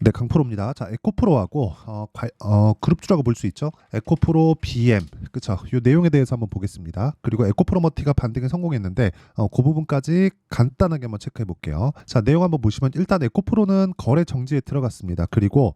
네, 강프로입니다. 자, 에코프로하고 그룹주라고 볼 수 있죠. 에코프로 BM, 그쵸? 이 내용에 대해서 한번 보겠습니다. 그리고 에코프로머티가 반등에 성공했는데 그 부분까지 간단하게 한번 체크해 볼게요. 자, 내용 한번 보시면 일단 에코프로는 거래 정지에 들어갔습니다. 그리고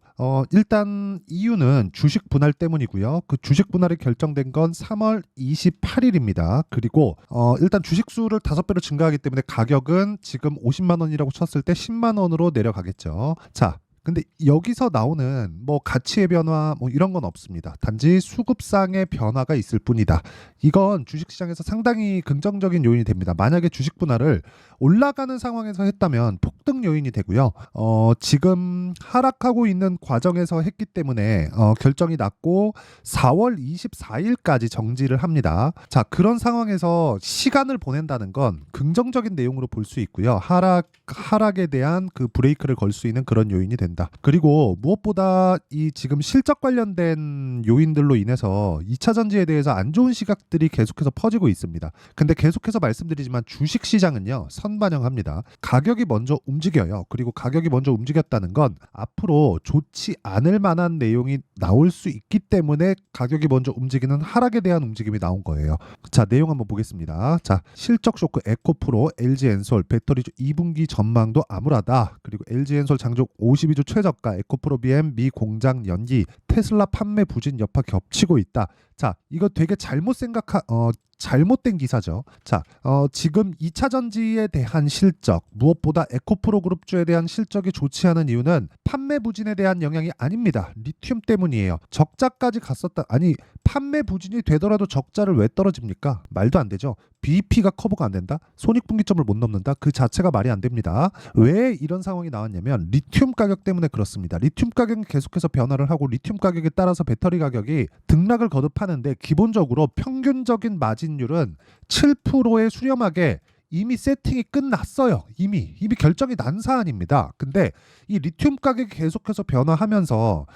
일단 이유는 주식 분할 때문이고요. 그 주식 분할이 결정된 건 3월 28일입니다. 그리고 일단 주식 수를 5배로 증가하기 때문에 가격은 지금 50만 원이라고 쳤을 때 10만 원으로 내려가겠죠. 자, 근데 여기서 나오는 뭐 가치의 변화 뭐 이런 건 없습니다. 단지 수급상의 변화가 있을 뿐이다. 이건 주식시장에서 상당히 긍정적인 요인이 됩니다. 만약에 주식 분할을 올라가는 상황에서 했다면 폭등 요인이 되고요. 지금 하락하고 있는 과정에서 했기 때문에 결정이 났고 4월 24일까지 정지를 합니다. 자, 그런 상황에서 시간을 보낸다는 건 긍정적인 내용으로 볼 수 있고요. 하락에 대한 그 브레이크를 걸 수 있는 그런 요인이 된다. 그리고 무엇보다 이 지금 실적 관련된 요인들로 인해서 2차 전지에 대해서 안 좋은 시각들이 계속해서 퍼지고 있습니다. 근데 계속해서 말씀드리지만 주식 시장은요, 선반영합니다. 가격이 먼저 움직여요. 그리고 가격이 먼저 움직였다는 건 앞으로 좋지 않을 만한 내용이 나올 수 있기 때문에 가격이 먼저 움직이는 하락에 대한 움직임이 나온 거예요. 자, 내용 한번 보겠습니다. 자, 실적 쇼크 에코프로, LG엔솔, 배터리주 2분기 전망도 암울하다. 그리고 LG엔솔 장중 52조 최저가, 에코프로 BM 미 공장 연기, 테슬라 판매 부진 여파 겹치고 있다. 자, 이거 되게 잘못된 기사죠. 자, 지금 2차 전지에 대한 실적, 무엇보다 에코프로 그룹주에 대한 실적이 좋지 않은 이유는 판매 부진에 대한 영향이 아닙니다. 리튬 때문이에요. 적자까지 갔었다. 아니, 판매 부진이 되더라도 적자를 왜 떨어집니까? 말도 안 되죠. BEP가 커버가 안 된다? 손익분기점을 못 넘는다? 그 자체가 말이 안 됩니다. 왜 이런 상황이 나왔냐면 리튬 가격 때문에 그렇습니다. 리튬 가격이 계속해서 변화를 하고 리튬 가격에 따라서 배터리 가격이 등락을 거듭하는데 기본적으로 평균적인 마진율은 7%에 수렴하게 이미 세팅이 끝났어요. 이미 결정이 난 사안입니다. 근데 이 리튬 가격이 계속해서 변화하면서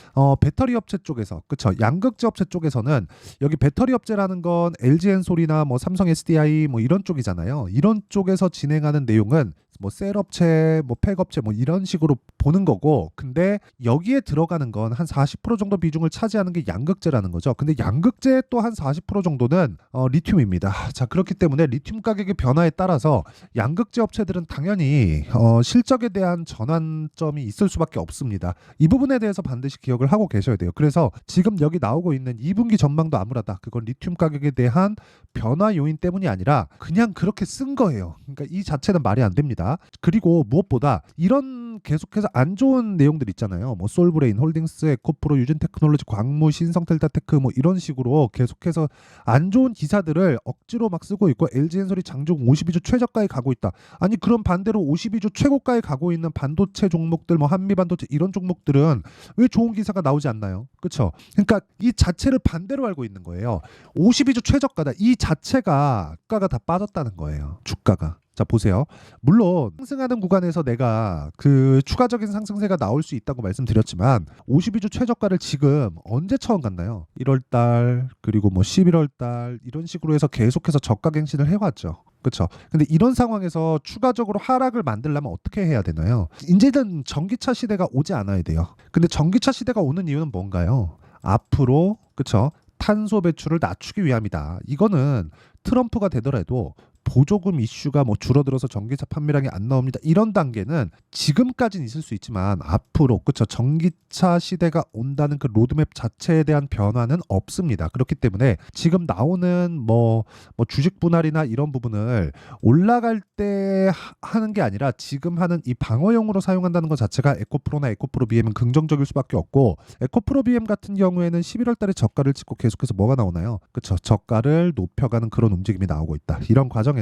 배터리 업체 쪽에서, 그쵸, 양극재 업체 쪽에서는 여기 배터리 업체라는 건 LG엔솔이나 뭐 삼성 SDI 뭐 이런 쪽이잖아요. 이런 쪽에서 진행하는 내용은 뭐 셀 업체, 뭐 팩 업체 뭐 이런 식으로 보는 거고, 근데 여기에 들어가는 건 한 40% 정도 비중을 차지하는 게 양극재라는 거죠. 근데 양극재 또 한 40% 정도는 리튬입니다. 자, 그렇기 때문에 리튬 가격의 변화에 따라서 양극재 업체들은 당연히 실적에 대한 전환점이 있을 수밖에 없습니다. 이 부분에 대해서 반드시 기억을 하고 계셔야 돼요. 그래서 지금 여기 나오고 있는 2분기 전망도 암울하다. 그건 리튬 가격에 대한 변화 요인 때문이 아니라 그냥 그렇게 쓴 거예요. 그러니까 이 자체는 말이 안 됩니다. 그리고 무엇보다 이런 계속해서 안 좋은 내용들 있잖아요. 뭐 솔브레인, 홀딩스, 에코프로, 유진테크놀로지, 광무, 신성텔타테크 뭐 이런 식으로 계속해서 안 좋은 기사들을 억지로 막 쓰고 있고, LG엔솔이 장중 52조 최저가에 가고 있다. 아니, 그럼 반대로 52조 최고가에 가고 있는 반도체 종목들, 뭐 한미반도체 이런 종목들은 왜 좋은 기사가 나오지 않나요? 그렇죠? 그러니까 이 자체를 반대로 알고 있는 거예요. 52조 최저가다. 이 자체가 주가가 다 빠졌다는 거예요. 주가가. 자, 보세요. 물론 상승하는 구간에서 내가 그 추가적인 상승세가 나올 수 있다고 말씀드렸지만 52주 최저가를 지금 언제 처음 갔나요? 1월달, 그리고 뭐 11월달 이런 식으로 해서 계속해서 저가 갱신을 해왔죠. 그렇죠. 근데 이런 상황에서 추가적으로 하락을 만들려면 어떻게 해야 되나요? 이제는 전기차 시대가 오지 않아야 돼요. 근데 전기차 시대가 오는 이유는 뭔가요? 앞으로, 그렇죠, 탄소 배출을 낮추기 위함이다. 이거는 트럼프가 되더라도 보조금 이슈가 뭐 줄어들어서 전기차 판매량이 안 나옵니다. 이런 단계는 지금까지는 있을 수 있지만 앞으로, 그렇죠, 전기차 시대가 온다는 그 로드맵 자체에 대한 변화는 없습니다. 그렇기 때문에 지금 나오는 뭐 주식 분할이나 이런 부분을 올라갈 때 하는 게 아니라 지금 하는 이 방어용으로 사용한다는 것 자체가 에코프로나 에코프로 BM은 긍정적일 수밖에 없고, 에코프로 BM 같은 경우에는 11월 달에 저가를 찍고 계속해서 뭐가 나오나요? 그렇죠. 저가를 높여가는 그런 움직임이 나오고 있다. 이런 과정에서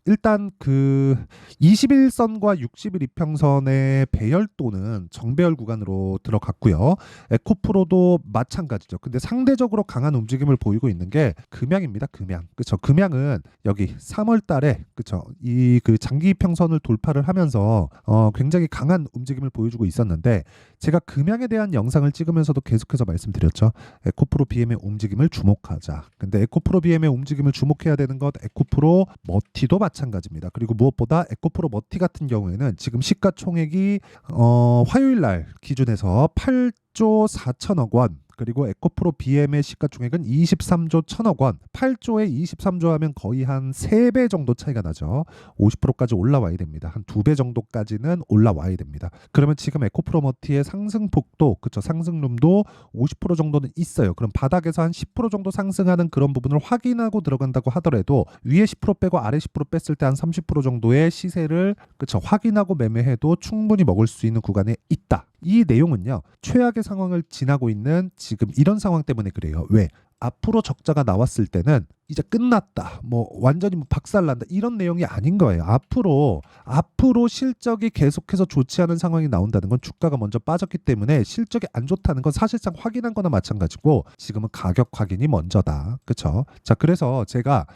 일단 그 21선과 60일 이평선의 배열도는 정배열 구간으로 들어갔고요. 에코프로도 마찬가지죠. 근데 상대적으로 강한 움직임을 보이고 있는 게 금양입니다. 금양. 그렇죠. 금양은 여기 3월 달에, 그렇죠, 이 그 장기 이평선을 돌파를 하면서 굉장히 강한 움직임을 보여주고 있었는데, 제가 금양에 대한 영상을 찍으면서도 계속해서 말씀드렸죠. 에코프로 BM의 움직임을 주목하자. 근데 에코프로 BM의 움직임을 주목해야 되는 것, 에코프로 에코프로 머티도 마찬가지입니다. 그리고 무엇보다 에코프로 머티 같은 경우에는 지금 시가총액이 화요일 날 기준에서 8조 4천억 원, 그리고 에코프로 BM의 시가총액은 23조 1천억 원, 8조에 23조 하면 거의 한 3배 정도 차이가 나죠. 50%까지 올라와야 됩니다. 한 2배 정도까지는 올라와야 됩니다. 그러면 지금 에코프로 머티의 상승폭도, 그쵸, 상승룸도 50% 정도는 있어요. 그럼 바닥에서 한 10% 정도 상승하는 그런 부분을 확인하고 들어간다고 하더라도 위에 10% 빼고 아래 10% 뺐을 때 한 30% 정도의 시세를, 그쵸, 확인하고 매매해도 충분히 먹을 수 있는 구간에 있다. 이 내용은요, 최악의 상황을 지나고 있는 지금 이런 상황 때문에 그래요. 왜? 앞으로 적자가 나왔을 때는 이제 끝났다, 뭐 완전히 뭐 박살난다, 이런 내용이 아닌 거예요. 앞으로 실적이 계속해서 좋지 않은 상황이 나온다는 건 주가가 먼저 빠졌기 때문에 실적이 안 좋다는 건 사실상 확인한 거나 마찬가지고 지금은 가격 확인이 먼저다. 그렇죠? 자, 그래서 제가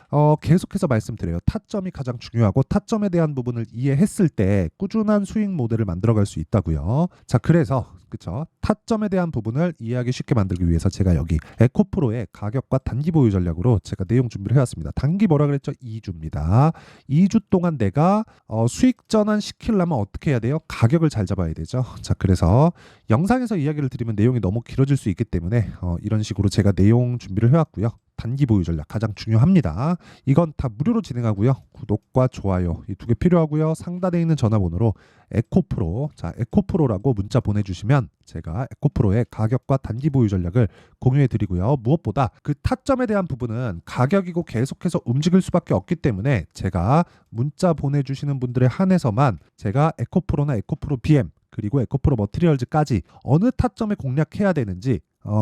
계속해서 말씀드려요. 타점이 가장 중요하고 타점에 대한 부분을 이해했을 때 꾸준한 수익 모델을 만들어갈 수 있다고요. 자, 그래서 그쵸, 타점에 대한 부분을 이해하기 쉽게 만들기 위해서 제가 여기 에코프로의 가격과 단기 보유 전략으로 제가 내용 준비를 해왔습니다. 단기 뭐라 그랬죠? 2주입니다. 2주 동안 내가 수익 전환 시키려면 어떻게 해야 돼요? 가격을 잘 잡아야 되죠. 자, 그래서 영상에서 이야기를 드리면 내용이 너무 길어질 수 있기 때문에 이런 식으로 제가 내용 준비를 해왔고요. 단기 보유 전략 가장 중요합니다. 이건 다 무료로 진행하고요. 구독과 좋아요 이 2개 필요하고요. 상단에 있는 전화번호로 에코프로, 자, 에코프로라고 문자 보내주시면 제가 에코프로의 가격과 단기 보유 전략을 공유해 드리고요. 무엇보다 그 타점에 대한 부분은 가격이고 계속해서 움직일 수밖에 없기 때문에 제가 문자 보내주시는 분들에 한해서만 제가 에코프로나 에코프로 BM 그리고 에코프로 머티리얼즈까지 어느 타점에 공략해야 되는지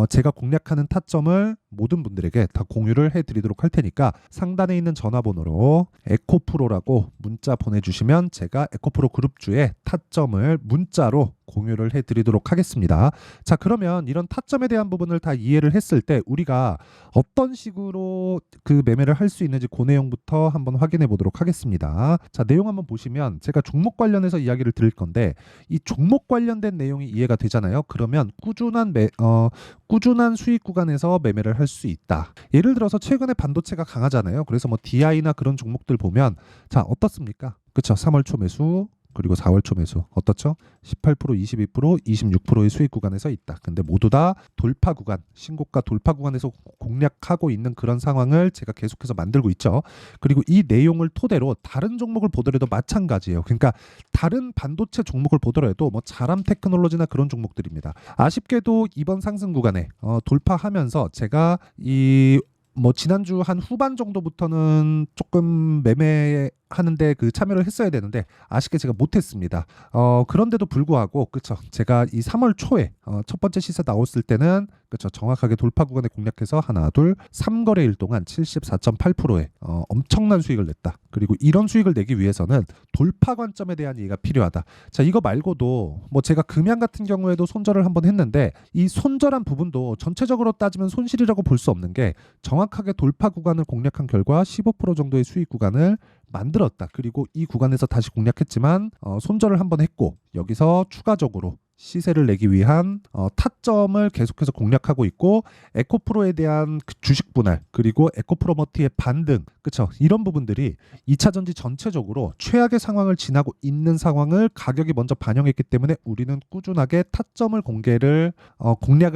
제가 공략하는 타점을 모든 분들에게 다 공유를 해드리도록 할 테니까 상단에 있는 전화번호로 에코프로라고 문자 보내주시면 제가 에코프로 그룹주의 타점을 문자로 공유를 해드리도록 하겠습니다. 자, 그러면 이런 타점에 대한 부분을 다 이해를 했을 때 우리가 어떤 식으로 그 매매를 할 수 있는지 그 내용부터 한번 확인해 보도록 하겠습니다. 자, 내용 한번 보시면 제가 종목 관련해서 이야기를 드릴 건데 이 종목 관련된 내용이 이해가 되잖아요. 그러면 꾸준한 수익 구간에서 매매를 할 수 있다. 예를 들어서 최근에 반도체가 강하잖아요. 그래서 뭐 DI나 그런 종목들 보면 자, 어떻습니까? 그쵸? 3월 초 매수 그리고 4월 초 매수 어떻죠? 18%, 22%, 26%의 수익 구간에서 있다. 근데 모두 다 돌파 구간, 신고가 돌파 구간에서 공략하고 있는 그런 상황을 제가 계속해서 만들고 있죠. 그리고 이 내용을 토대로 다른 종목을 보더라도 마찬가지예요. 그러니까 다른 반도체 종목을 보더라도 뭐 자람 테크놀로지나 그런 종목들입니다. 아쉽게도 이번 상승 구간에 돌파하면서 제가 뭐 지난주 한 후반 정도부터는 조금 매매하는데 그 참여를 했어야 되는데 아쉽게 제가 못했습니다. 그런데도 불구하고 그쵸, 제가 이 3월 초에 첫 번째 시세 나왔을 때는 그쵸, 정확하게 돌파 구간에 공략해서 하나 둘 3거래일 동안 74.8%의 엄청난 수익을 냈다. 그리고 이런 수익을 내기 위해서는 돌파 관점에 대한 이해가 필요하다. 자, 이거 말고도 뭐 제가 금양 같은 경우에도 손절을 한번 했는데 이 손절한 부분도 전체적으로 따지면 손실이라고 볼 수 없는 게 정확하게 돌파 구간을 공략한 결과 15% 정도의 수익 구간을 만들었다. 그리고 이 구간에서 다시 공략했지만 손절을 한번 했고 여기서 추가적으로 시세를 내기 위한 타점을 계속해서 공략하고 있고 에코프로에 대한 그 주식 분할 그리고 에코프로 머티의 반등, 그쵸, 이런 부분들이 2차전지 전체적으로 최악의 상황을 지나고 있는 상황을 가격이 먼저 반영했기 때문에 우리는 꾸준하게 타점을 공략을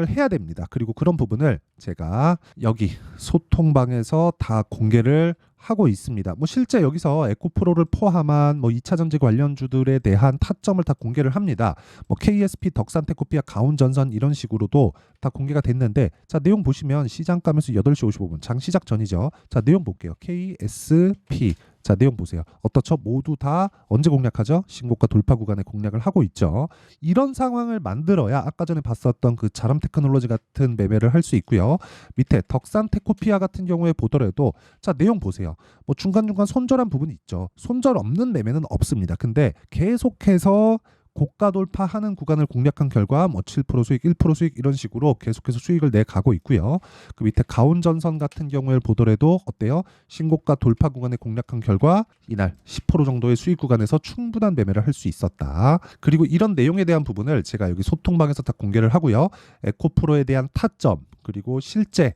해야 됩니다. 그리고 그런 부분을 제가 여기 소통방에서 다 공개를 하고 있습니다. 뭐 실제 여기서 에코프로를 포함한 뭐 2차전지 관련주들에 대한 타점을 다 공개를 합니다. 뭐 KSP, 덕산테크피아, 가온전선 이런 식으로도 다 공개가 됐는데 자, 내용 보시면 시장가면서 8시 55분 장 시작 전이죠. 자, 내용 볼게요. KSP 자, 내용 보세요. 어떻죠? 모두 다 언제 공략하죠? 신고가 돌파 구간에 공략을 하고 있죠. 이런 상황을 만들어야 아까 전에 봤었던 그 자람 테크놀로지 같은 매매를 할 수 있고요. 밑에 덕산 테코피아 같은 경우에 보더라도 자, 내용 보세요. 뭐 중간중간 손절한 부분이 있죠. 손절 없는 매매는 없습니다. 근데 계속해서 고가 돌파하는 구간을 공략한 결과 뭐 7% 수익, 1% 수익 이런 식으로 계속해서 수익을 내가고 있고요. 그 밑에 가온전선 같은 경우를 보더라도 어때요? 신고가 돌파 구간에 공략한 결과 이날 10% 정도의 수익 구간에서 충분한 매매를 할 수 있었다. 그리고 이런 내용에 대한 부분을 제가 여기 소통방에서 다 공개를 하고요. 에코프로에 대한 타점 그리고 실제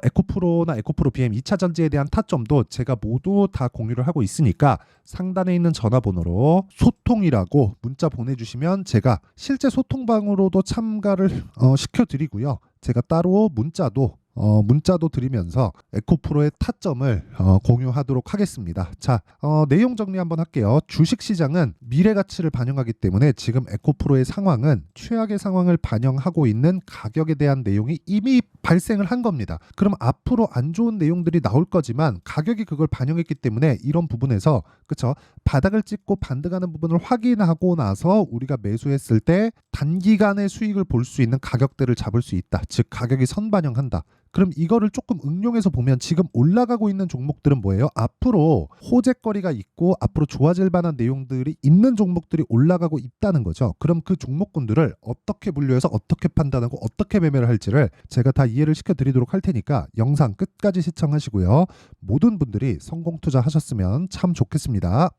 에코프로나 에코프로 BM 2차 전지에 대한 타점도 제가 모두 다 공유를 하고 있으니까 상단에 있는 전화번호로 소통이라고 문자 보내주시면 제가 실제 소통방으로도 참가를 시켜드리고요. 제가 따로 문자도 드리면서 에코프로의 타점을 공유하도록 하겠습니다. 자, 내용 정리 한번 할게요. 주식시장은 미래 가치를 반영하기 때문에 지금 에코프로의 상황은 최악의 상황을 반영하고 있는 가격에 대한 내용이 이미 발생을 한 겁니다. 그럼 앞으로 안 좋은 내용들이 나올 거지만 가격이 그걸 반영했기 때문에 이런 부분에서 그쵸? 바닥을 찍고 반등하는 부분을 확인하고 나서 우리가 매수했을 때 단기간의 수익을 볼 수 있는 가격대를 잡을 수 있다. 즉 가격이 선반영한다. 그럼 이거를 조금 응용해서 보면 지금 올라가고 있는 종목들은 뭐예요? 앞으로 호재거리가 있고 앞으로 좋아질 만한 내용들이 있는 종목들이 올라가고 있다는 거죠. 그럼 그 종목군들을 어떻게 분류해서 어떻게 판단하고 어떻게 매매를 할지를 제가 다 이해를 시켜드리도록 할 테니까 영상 끝까지 시청하시고요. 모든 분들이 성공 투자하셨으면 참 좋겠습니다.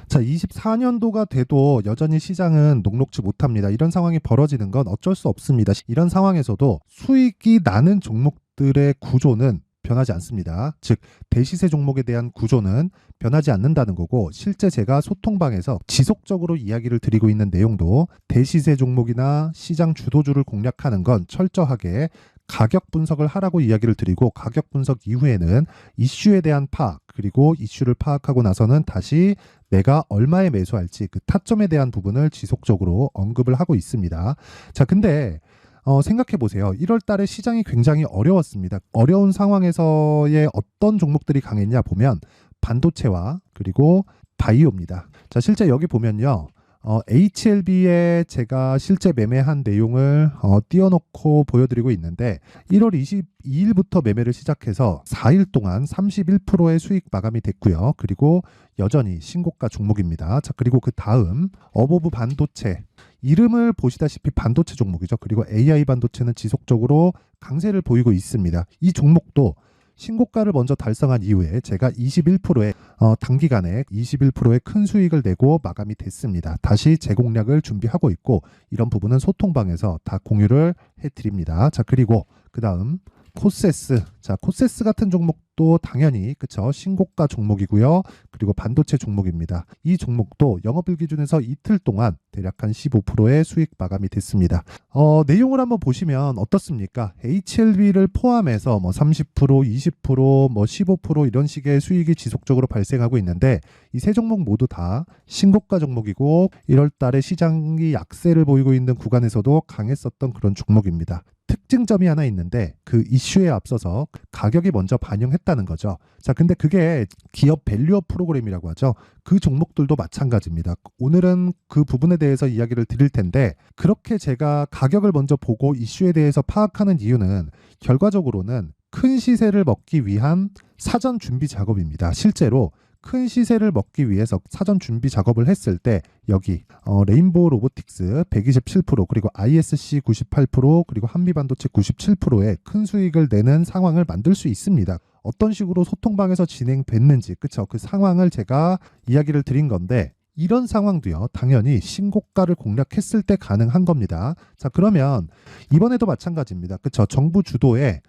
자, 24년도가 돼도 여전히 시장은 녹록지 못합니다. 이런 상황이 벌어지는 건 어쩔 수 없습니다. 이런 상황에서도 수익이 나는 종목들의 구조는 변하지 않습니다. 즉 대시세 종목에 대한 구조는 변하지 않는다는 거고, 실제 제가 소통방에서 지속적으로 이야기를 드리고 있는 내용도 대시세 종목이나 시장 주도주를 공략하는 건 철저하게 가격 분석을 하라고 이야기를 드리고, 가격 분석 이후에는 이슈에 대한 파악, 그리고 이슈를 파악하고 나서는 다시 내가 얼마에 매수할지 그 타점에 대한 부분을 지속적으로 언급을 하고 있습니다. 자, 근데 생각해 보세요. 1월 달에 시장이 굉장히 어려웠습니다. 어려운 상황에서의 어떤 종목들이 강했냐 보면 반도체와 그리고 바이오입니다. 자, 실제 여기 보면요. HLB에 제가 실제 매매한 내용을 띄워놓고 보여드리고 있는데 1월 22일부터 매매를 시작해서 4일 동안 31%의 수익 마감이 됐고요. 그리고 여전히 신고가 종목입니다. 자, 그리고 그 다음 어보브 반도체, 이름을 보시다시피 반도체 종목이죠. 그리고 AI 반도체는 지속적으로 강세를 보이고 있습니다. 이 종목도 신고가를 먼저 달성한 이후에 제가 21%의 단기간에 21%의 큰 수익을 내고 마감이 됐습니다. 다시 재공략을 준비하고 있고, 이런 부분은 소통방에서 다 공유를 해드립니다. 자, 그리고 그 다음 코세스. 자, 코세스 같은 종목도 당연히 그쵸, 신고가 종목이고요. 그리고 반도체 종목입니다. 이 종목도 영업일 기준에서 이틀 동안 대략 한 15%의 수익 마감이 됐습니다. 내용을 한번 보시면 어떻습니까? HLB를 포함해서 뭐 30%, 20%, 뭐 15% 이런 식의 수익이 지속적으로 발생하고 있는데, 이 세 종목 모두 다 신고가 종목이고 1월 달에 시장이 약세를 보이고 있는 구간에서도 강했었던 그런 종목입니다. 특징점이 하나 있는데 그 이슈에 앞서서 가격이 먼저 반영했다는 거죠. 자, 근데 그게 기업 밸류업 프로그램이라고 하죠. 그 종목들도 마찬가지입니다. 오늘은 그 부분에 대해서 이야기를 드릴 텐데, 그렇게 제가 가격을 먼저 보고 이슈에 대해서 파악하는 이유는 결과적으로는 큰 시세를 먹기 위한 사전 준비 작업입니다. 실제로 큰 시세를 먹기 위해서 사전 준비 작업을 했을 때 여기 레인보우 로보틱스 127%, 그리고 ISC 98%, 그리고 한미반도체 97%의 큰 수익을 내는 상황을 만들 수 있습니다. 어떤 식으로 소통방에서 진행됐는지, 그쵸? 그 상황을 제가 이야기를 드린 건데, 이런 상황도요, 당연히 신고가를 공략했을 때 가능한 겁니다. 자, 그러면 이번에도 마찬가지입니다. 그쵸? 정부 주도의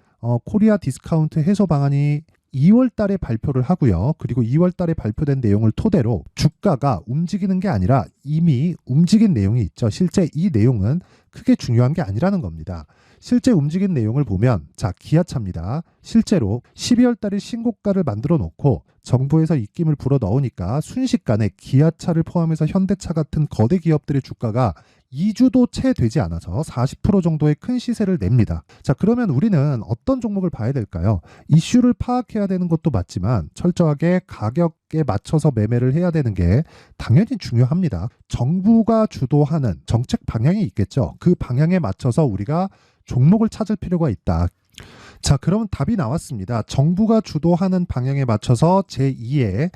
코리아 디스카운트 해소 방안이 2월 달에 발표를 하고요. 그리고 2월 달에 발표된 내용을 토대로 주가가 움직이는 게 아니라 이미 움직인 내용이 있죠. 실제 이 내용은 크게 중요한 게 아니라는 겁니다. 실제 움직인 내용을 보면, 자, 기아차입니다. 실제로 12월 달에 신고가를 만들어 놓고 정부에서 입김을 불어 넣으니까 순식간에 기아차를 포함해서 현대차 같은 거대 기업들의 주가가 2주도 채 되지 않아서 40% 정도의 큰 시세를 냅니다. 자, 그러면 우리는 어떤 종목을 봐야 될까요? 이슈를 파악해야 되는 것도 맞지만 철저하게 가격에 맞춰서 매매를 해야 되는 게 당연히 중요합니다. 정부가 주도하는 정책 방향이 있겠죠. 그 방향에 맞춰서 우리가 종목을 찾을 필요가 있다. 자, 그러면 답이 나왔습니다. 정부가 주도하는 방향에 맞춰서 제2의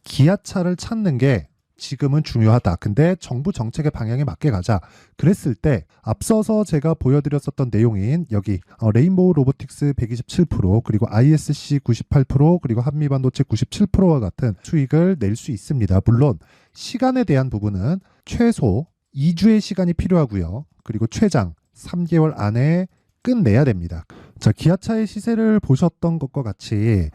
기아차를 찾는 게 지금은 중요하다. 근데 정부 정책의 방향에 맞게 가자. 그랬을 때 앞서서 제가 보여드렸었던 내용인 여기 레인보우 로보틱스 127%, 그리고 ISC 98%, 그리고 한미반도체 97%와 같은 수익을 낼 수 있습니다. 물론 시간에 대한 부분은 최소 2주의 시간이 필요하고요. 그리고 최장 3개월 안에 끝내야 됩니다. 자, 기아차의 시세를 보셨던 것과 같이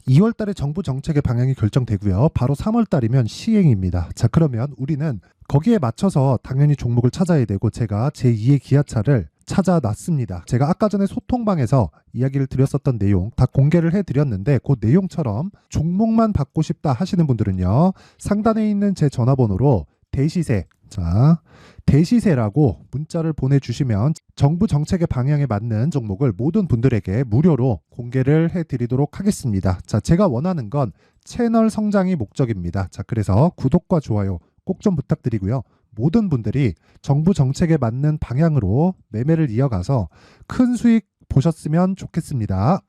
2월 달에 정부 정책의 방향이 결정되고요. 바로 3월 달이면 시행입니다. 자, 그러면 우리는 거기에 맞춰서 당연히 종목을 찾아야 되고 제가 제2의 기아차를 찾아놨습니다. 제가 아까 전에 소통방에서 이야기를 드렸었던 내용 다 공개를 해드렸는데 그 내용처럼 종목만 받고 싶다 하시는 분들은요. 상단에 있는 제 전화번호로 대시세, 자, 대시세라고 문자를 보내주시면 정부 정책의 방향에 맞는 종목을 모든 분들에게 무료로 공개를 해드리도록 하겠습니다. 자, 제가 원하는 건 채널 성장이 목적입니다. 자, 그래서 구독과 좋아요 꼭 좀 부탁드리고요. 모든 분들이 정부 정책에 맞는 방향으로 매매를 이어가서 큰 수익 보셨으면 좋겠습니다.